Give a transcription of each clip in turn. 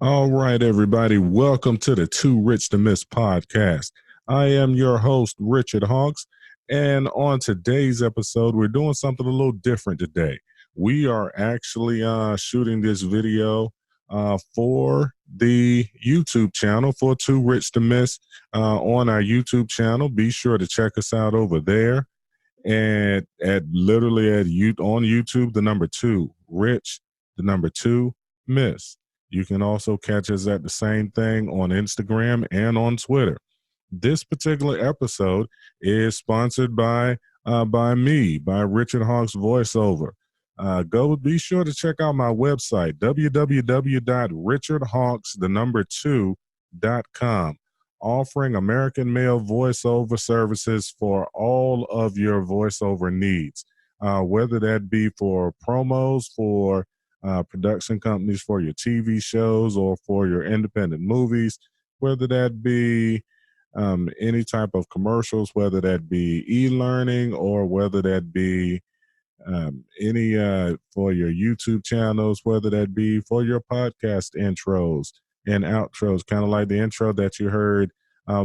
All right, everybody. Welcome to the Too Rich to Miss podcast. I am your host, Richard Hawks. And on today's episode, we're doing something a little different today. We are actually shooting this video for the YouTube channel for Too Rich to Miss on our YouTube channel. Be sure to check us out over there. And on YouTube, the number 2, Rich, the number 2, Miss. You can also catch us at the same thing on Instagram and on Twitter. This particular episode is sponsored by me, by Richard Hawks Voiceover. Be sure to check out my website, www.richardhawks2.com, offering American male voiceover services for all of your voiceover needs, whether that be for promos, for production companies, for your TV shows, or for your independent movies, whether that be any type of commercials, whether that be e-learning or whether that be any for your YouTube channels, whether that be for your podcast intros and outros, kind of like the intro that you heard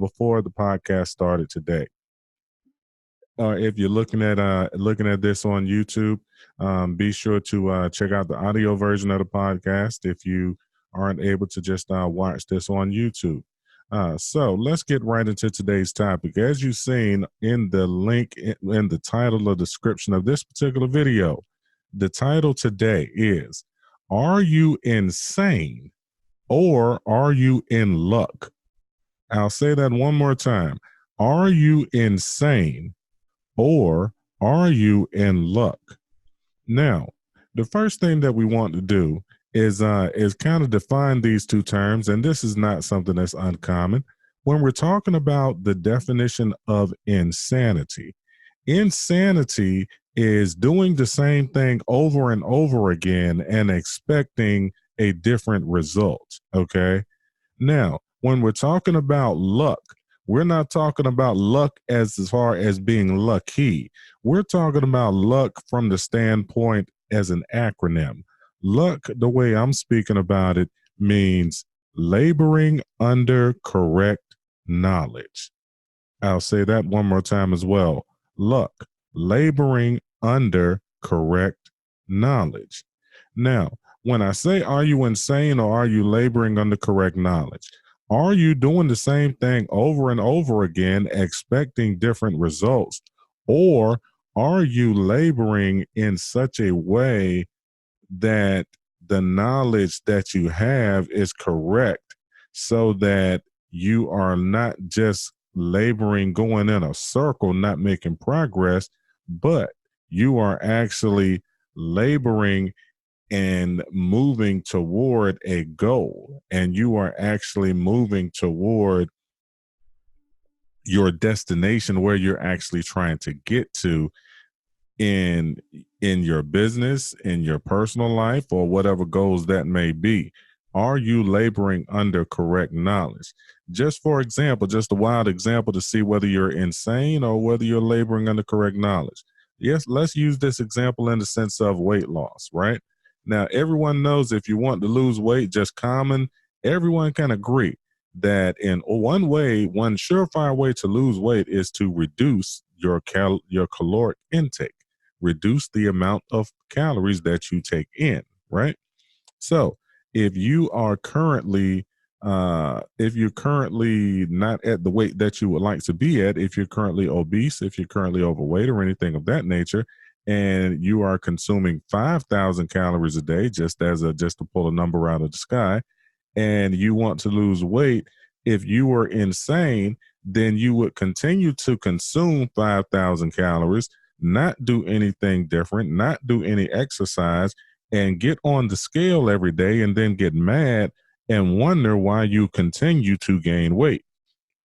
before the podcast started today. If you're looking at this on YouTube, be sure to check out the audio version of the podcast if you aren't able to just watch this on YouTube. So let's get right into today's topic. As you've seen in the link in the title or description of this particular video, the title today is, "Are you insane or are you in luck?" I'll say that one more time. Are you insane or are you in luck? Now, the first thing that we want to do is kind of define these two terms, and this is not something that's uncommon. When we're talking about the definition of insanity, insanity is doing the same thing over and over again and expecting a different result. Okay. Now, when we're talking about luck, we're not talking about luck as far as being lucky. We're talking about luck from the standpoint as an acronym. Luck, the way I'm speaking about it, means laboring under correct knowledge. I'll say that one more time as well. Luck, laboring under correct knowledge. Now, when I say, are you insane or are you laboring under correct knowledge? Are you doing the same thing over and over again, expecting different results? Or are you laboring in such a way that the knowledge that you have is correct, so that you are not just laboring, going in a circle, not making progress, but you are actually laboring and moving toward a goal, and you are actually moving toward your destination where you're actually trying to get to in your business, in your personal life, or whatever goals that may be. Are you laboring under correct knowledge? Just for example, just a wild example to see whether you're insane or whether you're laboring under correct knowledge. Yes, let's use this example in the sense of weight loss, right? Now, everyone knows if you want to lose weight, just common, everyone can agree that in one way, one surefire way to lose weight is to reduce your caloric intake, reduce the amount of calories that you take in, right? So if you are currently if you're currently not at the weight that you would like to be at, if you're currently obese, if you're currently overweight or anything of that nature, and you are consuming 5,000 calories a day, just to pull a number out of the sky, and you want to lose weight, if you were insane, then you would continue to consume 5,000 calories, not do anything different, not do any exercise, and get on the scale every day and then get mad and wonder why you continue to gain weight.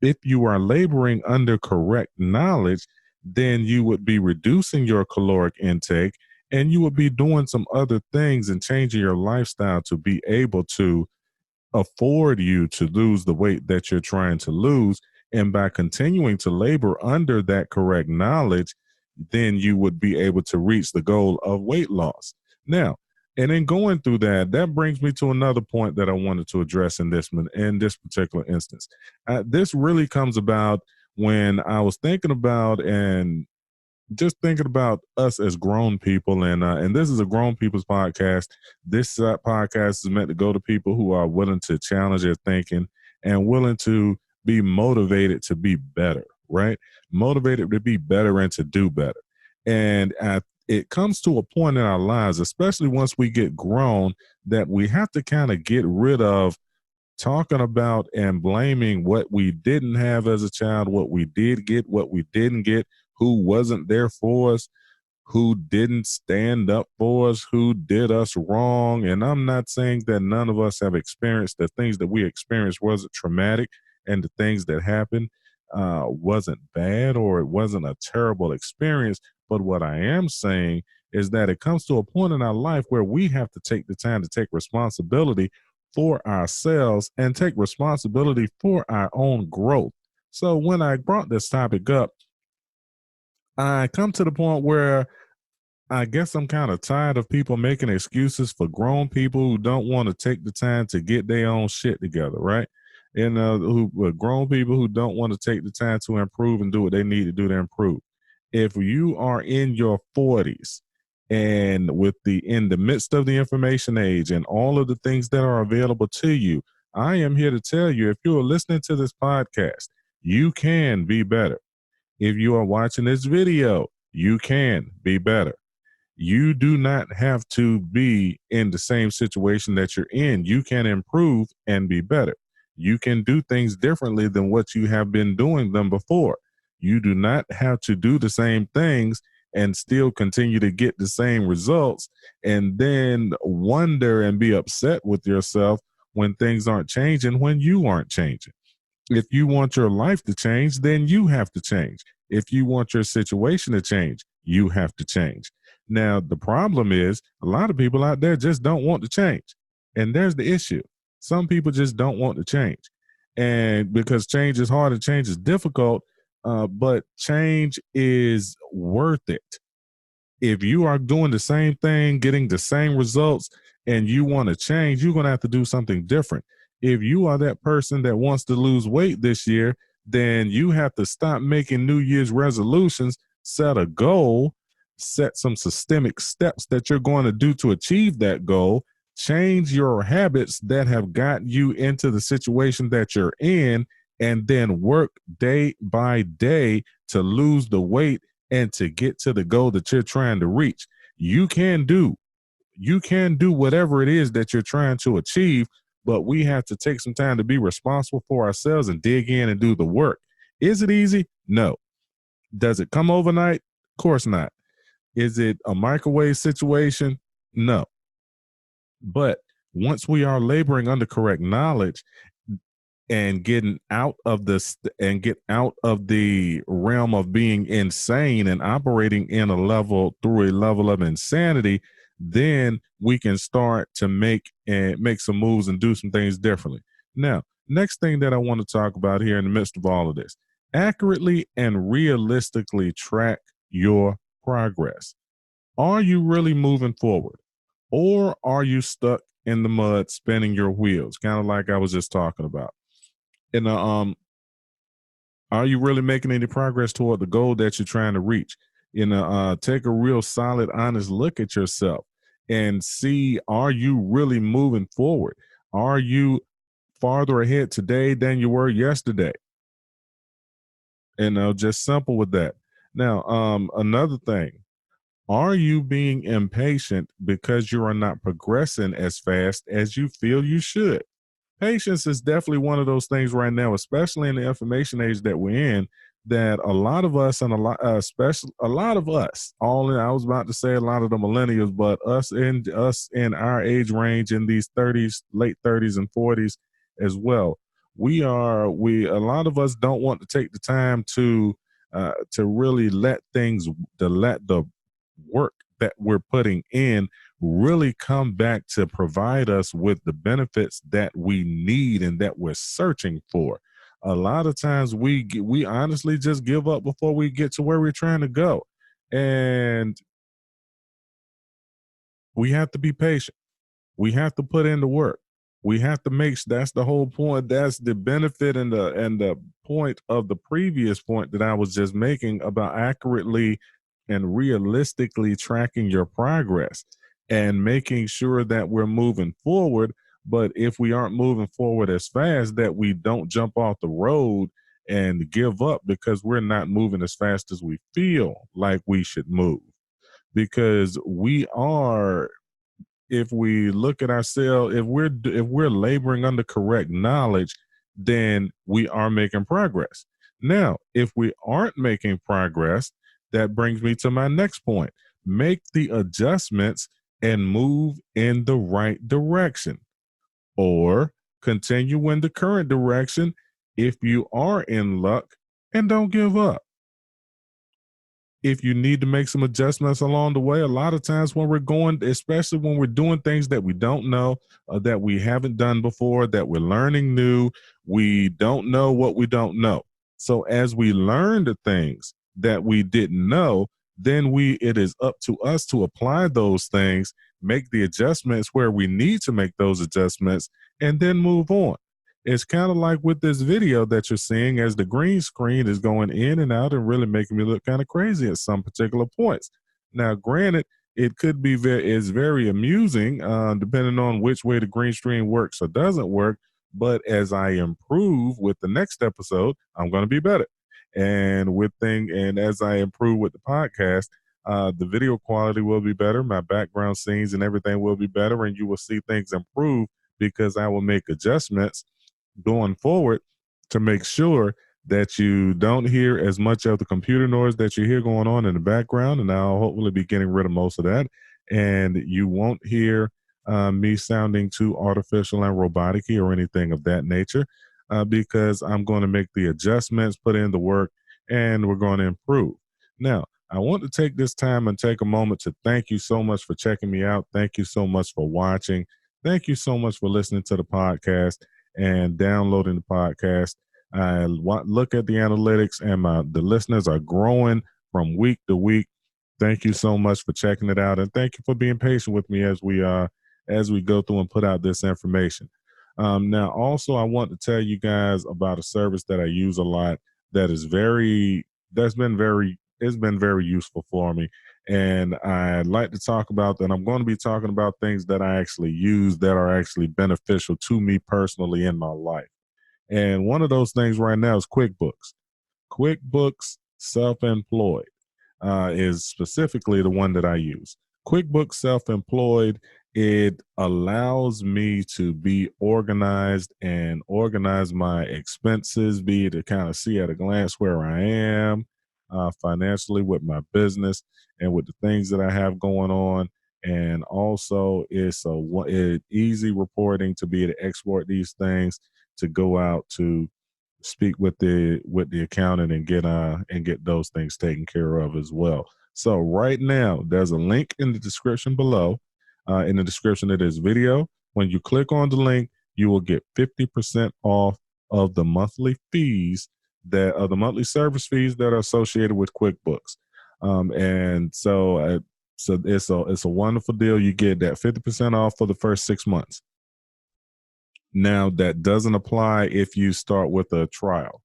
If you are laboring under correct knowledge, then you would be reducing your caloric intake, and you would be doing some other things and changing your lifestyle to be able to afford you to lose the weight that you're trying to lose. And by continuing to labor under that correct knowledge, then you would be able to reach the goal of weight loss. Now, And then going through that, that brings me to another point that I wanted to address in this particular instance. This really comes about when I was thinking about and just thinking about us as grown people, and this is a grown people's podcast. This podcast is meant to go to people who are willing to challenge their thinking and willing to be motivated to be better, right? Motivated to be better and to do better. And it comes to a point in our lives, especially once we get grown, that we have to kind of get rid of talking about and blaming what we didn't have as a child, what we did get, what we didn't get, who wasn't there for us, who didn't stand up for us, who did us wrong. And I'm not saying that none of us have experienced the things that we experienced wasn't traumatic and the things that happened wasn't bad or it wasn't a terrible experience. But what I am saying is that it comes to a point in our life where we have to take the time to take responsibility for ourselves and take responsibility for our own growth. So when I brought this topic up, I come to the point where I guess I'm kind of tired of people making excuses for grown people who don't want to take the time to get their own shit together, right? And grown people who don't want to take the time to improve and do what they need to do to improve. If you are in your 40s and in the midst of the information age and all of the things that are available to you, I am here to tell you, if you are listening to this podcast, you can be better. If you are watching this video, you can be better. You do not have to be in the same situation that you're in. You can improve and be better. You can do things differently than what you have been doing them before. You do not have to do the same things and still continue to get the same results and then wonder and be upset with yourself when things aren't changing, when you aren't changing. If you want your life to change, then you have to change. If you want your situation to change, you have to change. Now, the problem is a lot of people out there just don't want to change. And there's the issue. Some people just don't want to change. And because change is hard and change is difficult, but change is worth it. If you are doing the same thing, getting the same results, and you want to change, you're going to have to do something different. If you are that person that wants to lose weight this year, then you have to stop making New Year's resolutions, set a goal, set some systemic steps that you're going to do to achieve that goal, change your habits that have got you into the situation that you're in, and then work day by day to lose the weight and to get to the goal that you're trying to reach. You can do whatever it is that you're trying to achieve, but we have to take some time to be responsible for ourselves and dig in and do the work. Is it easy? No. Does it come overnight? Of course not. Is it a microwave situation? No. But once we are laboring under correct knowledge and getting out of this and get out of the realm of being insane and operating in a level through a level of insanity, then we can start to make some moves and do some things differently. Now, next thing that I want to talk about here in the midst of all of this, accurately and realistically track your progress. Are you really moving forward, or are you stuck in the mud spinning your wheels, kind of like I was just talking about? And are you really making any progress toward the goal that you're trying to reach? Take a real solid, honest look at yourself and see, are you really moving forward? Are you farther ahead today than you were yesterday? And just simple with that. Now, another thing, are you being impatient because you are not progressing as fast as you feel you should? Patience is definitely one of those things right now, especially in the information age that we're in, that a lot of us and especially a lot of us, I was about to say a lot of the millennials, but us in our age range in these 30s, late 30s and 40s as well. A lot of us don't want to take the time to really let the work that we're putting in really come back to provide us with the benefits that we need and that we're searching for. A lot of times we honestly just give up before we get to where we're trying to go. And We have to be patient. We have to put in the work. We have to make that's the whole point. That's the benefit and the point of the previous point that I was just making about accurately and realistically tracking your progress and making sure that we're moving forward. But if we aren't moving forward as fast, that we don't jump off the road and give up because we're not moving as fast as we feel like we should move. Because we are, if we look at ourselves, if we're laboring under correct knowledge, then we are making progress. Now if we aren't making progress, that brings me to my next point. Make the adjustments and move in the right direction, or continue in the current direction if you are in luck, and don't give up. If you need to make some adjustments along the way, a lot of times when we're going, especially when we're doing things that we don't know, that we haven't done before, that we're learning new, we don't know what we don't know. So as we learn the things that we didn't know, then it is up to us to apply those things, make the adjustments where we need to make those adjustments, and then move on. It's kind of like with this video that you're seeing, as the green screen is going in and out and really making me look kind of crazy at some particular points. Now, granted, it could be it's very amusing, depending on which way the green screen works or doesn't work. But as I improve with the next episode, I'm going to be better. And as I improve with the podcast, the video quality will be better. My background scenes and everything will be better, and you will see things improve because I will make adjustments going forward to make sure that you don't hear as much of the computer noise that you hear going on in the background. And I'll hopefully be getting rid of most of that. And you won't hear me sounding too artificial and robotic or anything of that nature, because I'm going to make the adjustments, put in the work, and we're going to improve. Now, I want to take this time and take a moment to thank you so much for checking me out. Thank you so much for watching. Thank you so much for listening to the podcast and downloading the podcast. I look at the analytics, and the listeners are growing from week to week. Thank you so much for checking it out, and thank you for being patient with me as we go through and put out this information. Now, also, I want to tell you guys about a service that I use a lot that is that's been very it's been very useful for me, and I'd like to talk about that. I'm going to be talking about things that I actually use that are actually beneficial to me personally in my life. And one of those things right now is QuickBooks. QuickBooks Self-Employed is specifically the one that I use. QuickBooks Self-Employed, it allows me to be organized and organize my expenses, be to kind of see at a glance where I am financially with my business and with the things that I have going on. And also, it's easy reporting to be able to export these things to go out to speak with the accountant and get those things taken care of as well. So right now, there's a link in the description below. In the description of this video, when you click on the link, you will get 50% off of the monthly fees that are the monthly service fees that are associated with QuickBooks. And so it's a wonderful deal. You get that 50% off for the first 6 months. Now that doesn't apply if you start with a trial.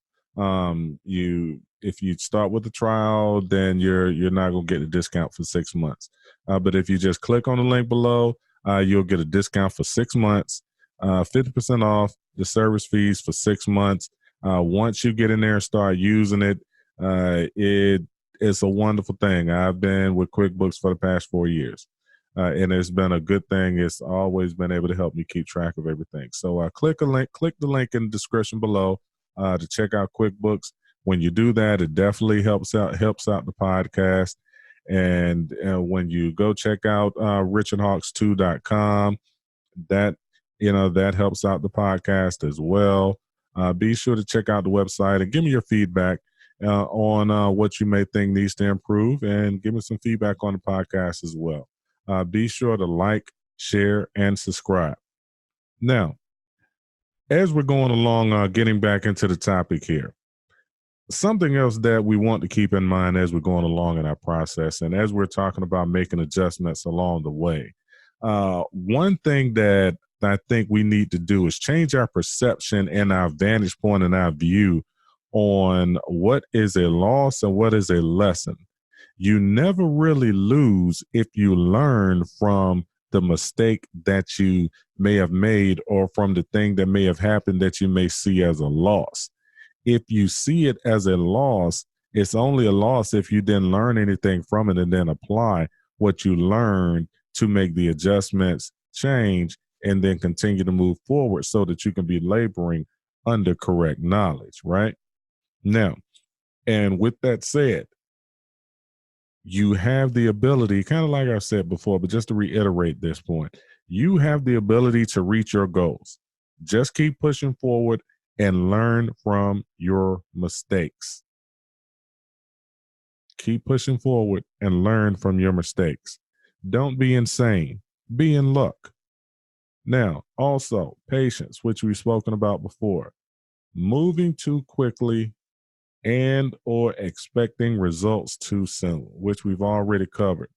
If you start with a trial, then you're not gonna get a discount for 6 months. But if you just click on the link below, you'll get a discount for 6 months, 50% off the service fees for 6 months. Once you get in there and start using it, it's a wonderful thing. I've been with QuickBooks for the past 4 years. And it's been a good thing. It's always been able to help me keep track of everything. So click the link in the description below to check out QuickBooks. When you do that, it definitely helps out the podcast. And when you go check out richardhawks2.com, that helps out the podcast as well. Be sure to check out the website and give me your feedback on what you may think needs to improve, and give me some feedback on the podcast as well. Be sure to like, share, and subscribe. Now, as we're going along, getting back into the topic here, something else that we want to keep in mind as we're going along in our process, and as we're talking about making adjustments along the way, One thing that I think we need to do is change our perception and our vantage point and our view on what is a loss and what is a lesson. You never really lose if you learn from the mistake that you may have made or from the thing that may have happened that you may see as a loss. If you see it as a loss, it's only a loss if you didn't learn anything from it and then apply what you learned to make the adjustments, change, and then continue to move forward so that you can be laboring under correct knowledge, right? Now, and with that said, you have the ability, kind of like I said before, but just to reiterate this point, you have the ability to reach your goals. Just keep pushing forward and learn from your mistakes. Keep pushing forward and learn from your mistakes. Don't be insane, be in luck. Now, also, patience, which we've spoken about before. Moving too quickly and or expecting results too soon, which we've already covered.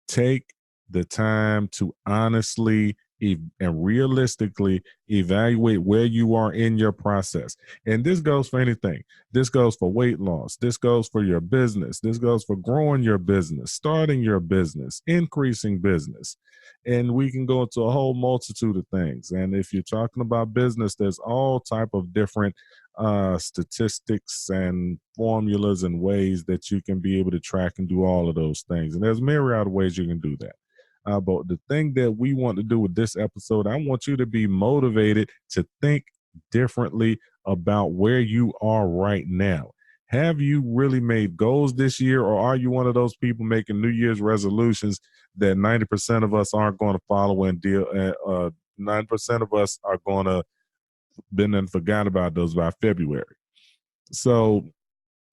Take the time to honestly and realistically evaluate where you are in your process. And this goes for anything. This goes for weight loss. This goes for your business. This goes for growing your business, starting your business, increasing business. And we can go into a whole multitude of things. And if you're talking about business, there's all type of different statistics and formulas and ways that you can be able to track and do all of those things. And there's myriad of ways you can do that. But the thing that we want to do with this episode, I want you to be motivated to think differently about where you are right now. Have you really made goals this year, or are you one of those people making New Year's resolutions that 90% of us aren't going to follow and deal? 9% of us are going to been and forgot about those by February. So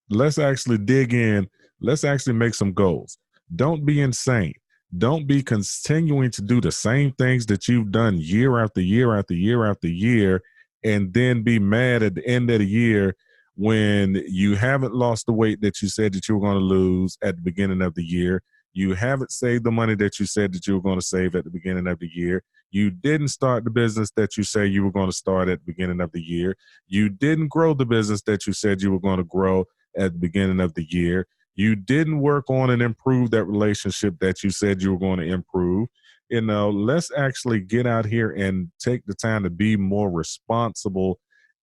let's actually dig in. Let's actually make some goals. Don't be insane. Don't be continuing to do the same things that you've done year after year after year after year, and then be mad at the end of the year when you haven't lost the weight that you said that you were going to lose at the beginning of the year. You haven't saved the money that you said that you were going to save at the beginning of the year. You didn't start the business that you say you were going to start at the beginning of the year. You didn't grow the business that you said you were going to grow at the beginning of the year. You didn't work on and improve that relationship that you said you were going to improve. You know, let's actually get out here and take the time to be more responsible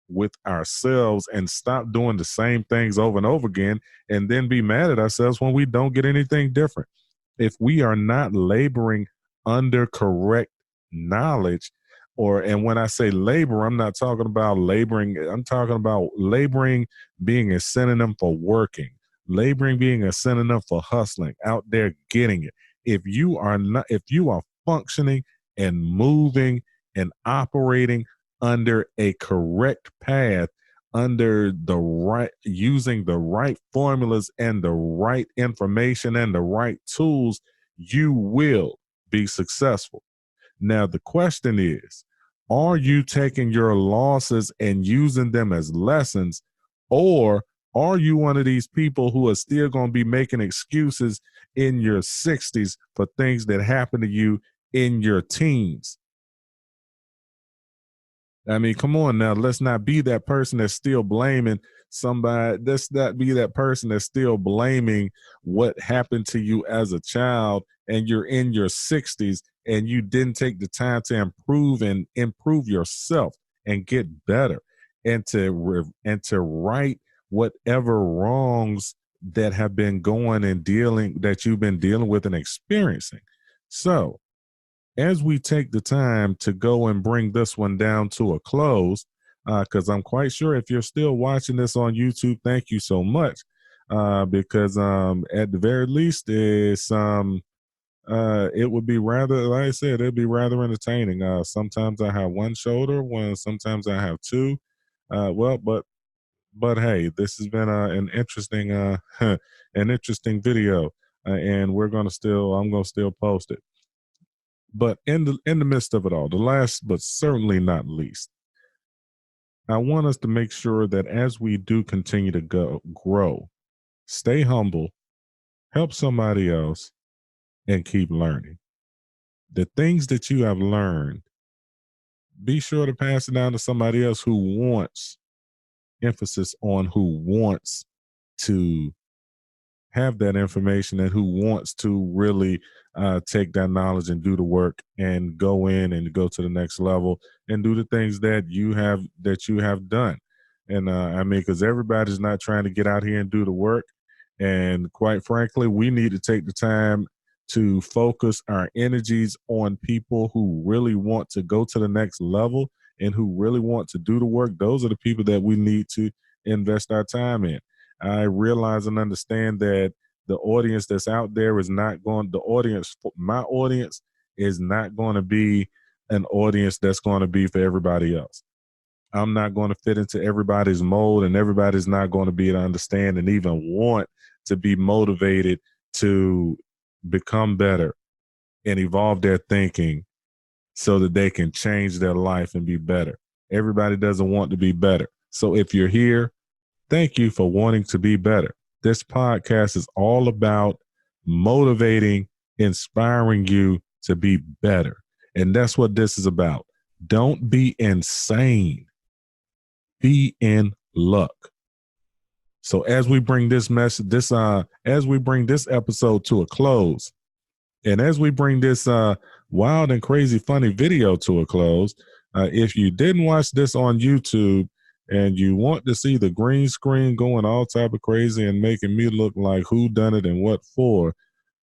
with ourselves and stop doing the same things over and over again and then be mad at ourselves when we don't get anything different. If we are not laboring under correct knowledge, or and when I say labor, I'm not talking about laboring, I'm talking about laboring being a synonym for working, laboring being a synonym for hustling, out there getting it. If you are not, if you are functioning and moving and operating under a correct path, under the right, using the right formulas and the right information and the right tools, you will be successful. Now, the question is, are you taking your losses and using them as lessons, or are you one of these people who are still going to be making excuses in your 60s for things that happened to you in your teens? I mean, come on now. Let's not be that person that's still blaming somebody. Let's not be that person that's still blaming what happened to you as a child and you're in your 60s and you didn't take the time to improve yourself and get better and to right whatever wrongs that have been going and dealing that you've been dealing with and experiencing. So, as we take the time to go and bring this one down to a close, because I'm quite sure if you're still watching this on YouTube, thank you so much. Because at the very least, it would be rather, like I said, it'd be rather entertaining. Sometimes I have one shoulder, sometimes I have two. But hey, this has been an interesting an interesting video, and I'm gonna still post it. But in the midst of it all, the last but certainly not least, I want us to make sure that as we do continue to grow, stay humble, help somebody else, and keep learning. the things that you have learned, be sure to pass it down to somebody else who wants, emphasis on who wants to have that information and who wants to really take that knowledge and do the work and go in and go to the next level and do the things that you have done. And I mean, because everybody's not trying to get out here and do the work. And quite frankly, we need to take the time to focus our energies on people who really want to go to the next level and who really want to do the work. Those are the people that we need to invest our time in. I realize and understand that the audience that's out there is not going, the audience, my audience is not going to be an audience that's going to be for everybody else. I'm not going to fit into everybody's mold, and everybody's not going to be able to understand and even want to be motivated to become better and evolve their thinking so that they can change their life and be better. Everybody doesn't want to be better. So if you're here, thank you for wanting to be better. This podcast is all about motivating, inspiring you to be better. And that's what this is about. Don't be insane. Be in luck. So as we bring this as we bring this episode to a close, and as we bring this wild and crazy funny video to a close, if you didn't watch this on YouTube and you want to see the green screen going all type of crazy and making me look like who done it and what for,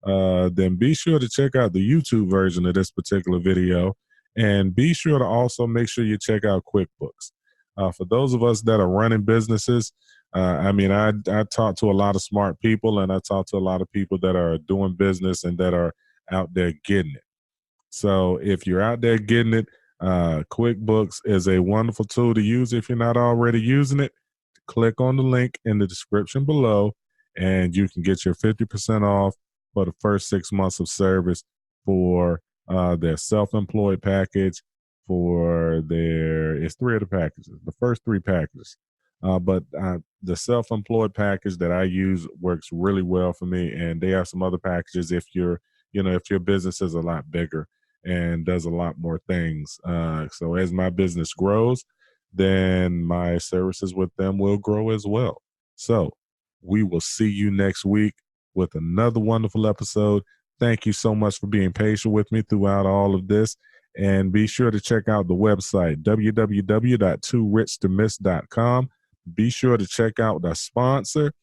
then be sure to check out the YouTube version of this particular video. And be sure to also make sure you check out QuickBooks. For those of us that are running businesses, I mean, I talk to a lot of smart people, and I talk to a lot of people that are doing business and that are out there getting it. So if you're out there getting it, QuickBooks is a wonderful tool to use. If you're not already using it, click on the link in the description below, and you can get your 50% off for the first 6 months of service for their self-employed package. It's three of the packages, the first three packages. But the self-employed package that I use works really well for me, and they have some other packages if your business is a lot bigger and does a lot more things. So as my business grows, then my services with them will grow as well. So we will see you next week with another wonderful episode. Thank you so much for being patient with me throughout all of this. And be sure to check out the website, www.toorichtomiss.com. Be sure to check out the sponsor,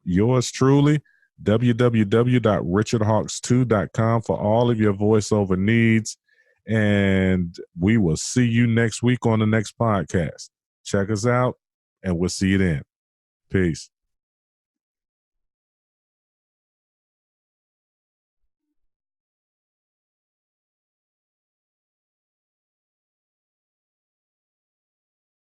yours truly, www.richardhawks2.com, for all of your voiceover needs. And we will see you next week on the next podcast. Check us out, and we'll see you then. Peace.